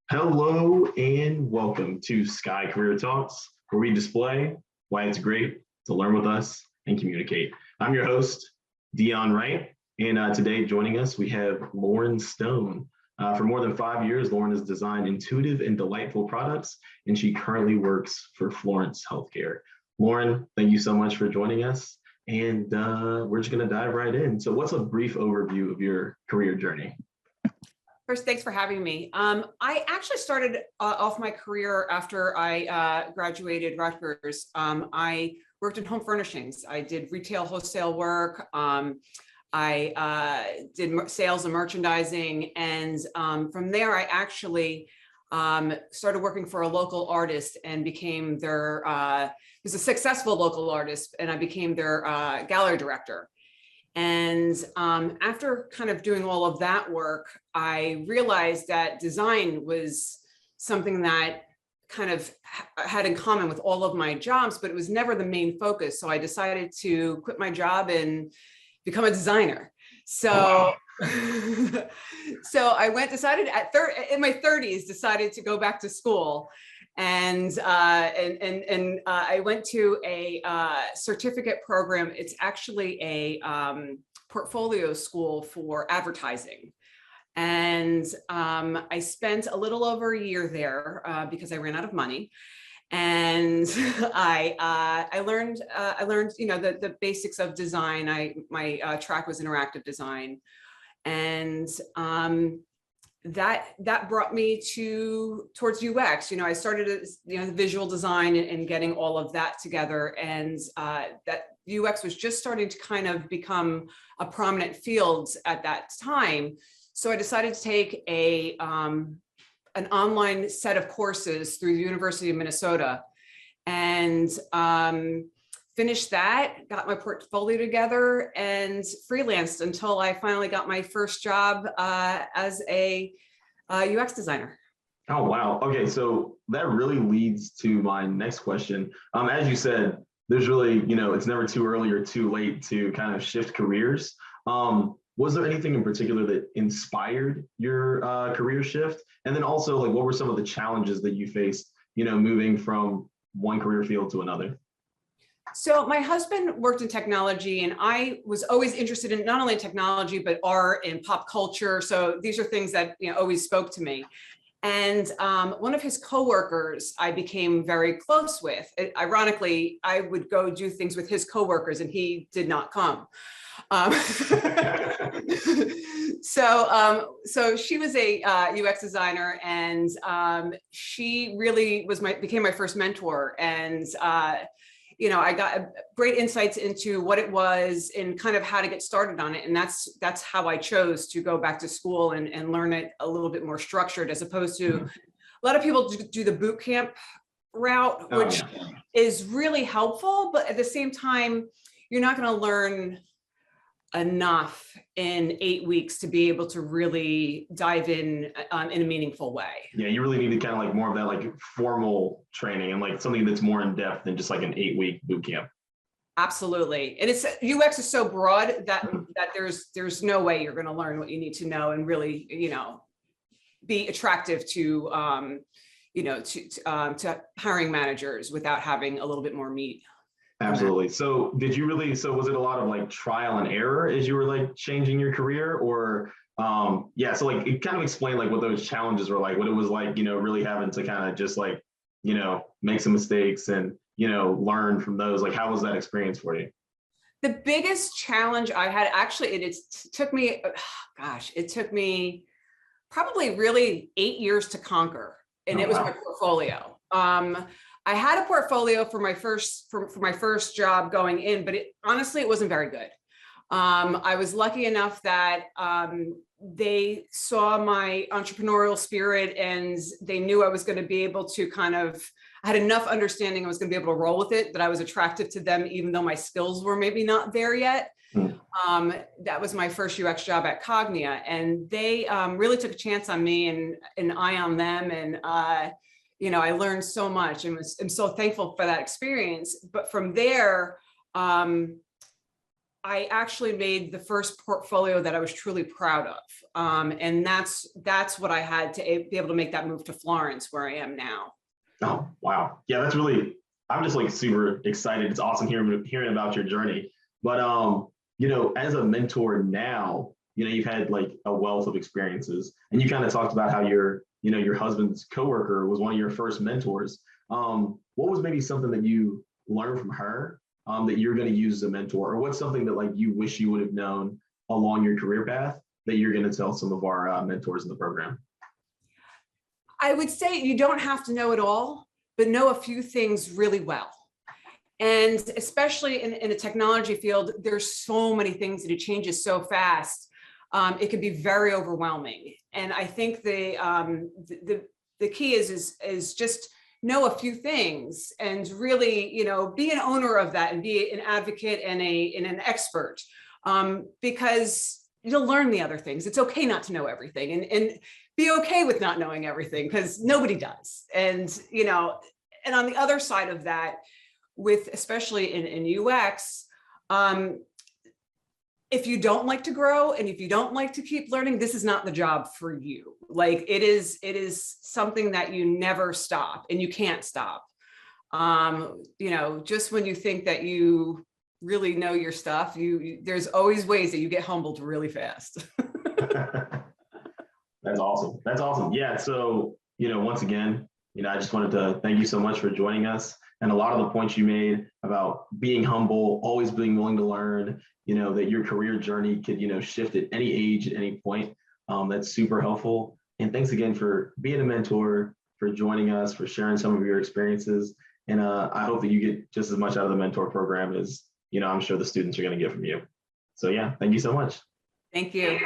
Hello and welcome to Sky Career Talks, where we display why it's great to learn with us and communicate. I'm your host, Dion Wright, and today joining us, we have Lauren Stone. For more than 5 years, Lauren has designed intuitive and delightful products, and she currently works for Florence Healthcare. Lauren, thank you so much for joining us, and we're just going to dive right in. So what's a brief overview of your career journey? First, thanks for having me. I actually started off my career after I graduated Rutgers. I worked in home furnishings. I did retail wholesale work. I did sales and merchandising. And from there, I actually started working for a local artist and became their, was a successful local artist, and I became their gallery director. And after kind of doing all of that work, I realized that design was something that kind of had in common with all of my jobs, but it was never the main focus. So I decided to quit my job and become a designer. So, so I decided in my 30s, decided to go back to school. And I went to a certificate program. It's actually a portfolio school for advertising. And I spent a little over a year there because I ran out of money. And I learned the basics of design. My track was interactive design, and that brought me towards UX. I started as the visual design and getting all of that together, and that UX was just starting to kind of become a prominent field at that time. So I decided to take an online set of courses through the University of Minnesota, and finished that, got my portfolio together, and freelanced until I finally got my first job as a UX designer. Oh, wow. Okay, so that really leads to my next question. As you said, there's really, it's never too early or too late to kind of shift careers. Was there anything in particular that inspired your career shift? And then also, like, what were some of the challenges that you faced, moving from one career field to another? So my husband worked in technology, and I was always interested in not only technology, but art and pop culture. So these are things that always spoke to me. And one of his coworkers I became very close with. Ironically, I would go do things with his coworkers, and he did not come. So she was a UX designer, and she really became my first mentor. And I got great insights into what it was and kind of how to get started on it. And that's how I chose to go back to school and learn it a little bit more structured, as opposed to a lot of people do the boot camp route, which is really helpful. But at the same time, you're not going to learn enough in 8 weeks to be able to really dive in a meaningful way. Yeah, you really need to kind of like more of that like formal training and like something that's more in depth than just like an 8-week boot camp. Absolutely. And UX is so broad that there's no way you're going to learn what you need to know and really, be attractive to hiring managers without having a little bit more meat. Absolutely. So was it a lot of like trial and error as you were like changing your career, or so like it kind of explained like what those challenges were like, what it was like, really having to kind of just like, make some mistakes and, learn from those. Like, how was that experience for you? The biggest challenge I had, actually, it took me probably really 8 years to conquer. And it was my portfolio. I had a portfolio for my first job going in, but honestly, it wasn't very good. I was lucky enough that they saw my entrepreneurial spirit, and they knew I was going to be able to I had enough understanding I was going to be able to roll with it, that I was attractive to them, even though my skills were maybe not there yet. That was my first UX job at Cognia, and they really took a chance on me and I on them. And I learned so much, and I'm so thankful for that experience. But from there, I actually made the first portfolio that I was truly proud of. And that's what I had to be able to make that move to Florence, where I am now. Oh, wow. Yeah, that's really, I'm just like super excited. It's awesome hearing about your journey. But as a mentor now, you've had like a wealth of experiences, and you kind of talked about how your husband's coworker was one of your first mentors. What was maybe something that you learned from her that you're going to use as a mentor, or what's something that like you wish you would have known along your career path that you're going to tell some of our mentors in the program? I would say you don't have to know it all, but know a few things really well. And especially in a technology field, there's so many things that it changes so fast. It can be very overwhelming. And I think the key is just know a few things and really, be an owner of that and be an advocate and an expert, because you'll learn the other things. It's okay not to know everything, and be okay with not knowing everything, because nobody does. And, and on the other side of that, especially in UX, if you don't like to grow and if you don't like to keep learning, this is not the job for you. Like it is something that you never stop, and you can't stop. Just when you think that you really know your stuff, there's always ways that you get humbled really fast. That's awesome. That's awesome. Yeah. So, once again, I just wanted to thank you so much for joining us. And a lot of the points you made about being humble, always being willing to learn, that your career journey could, shift at any age, at any point. That's super helpful. And thanks again for being a mentor, for joining us, for sharing some of your experiences. And I hope that you get just as much out of the mentor program as, I'm sure the students are going to get from you. So yeah, thank you so much. Thank you.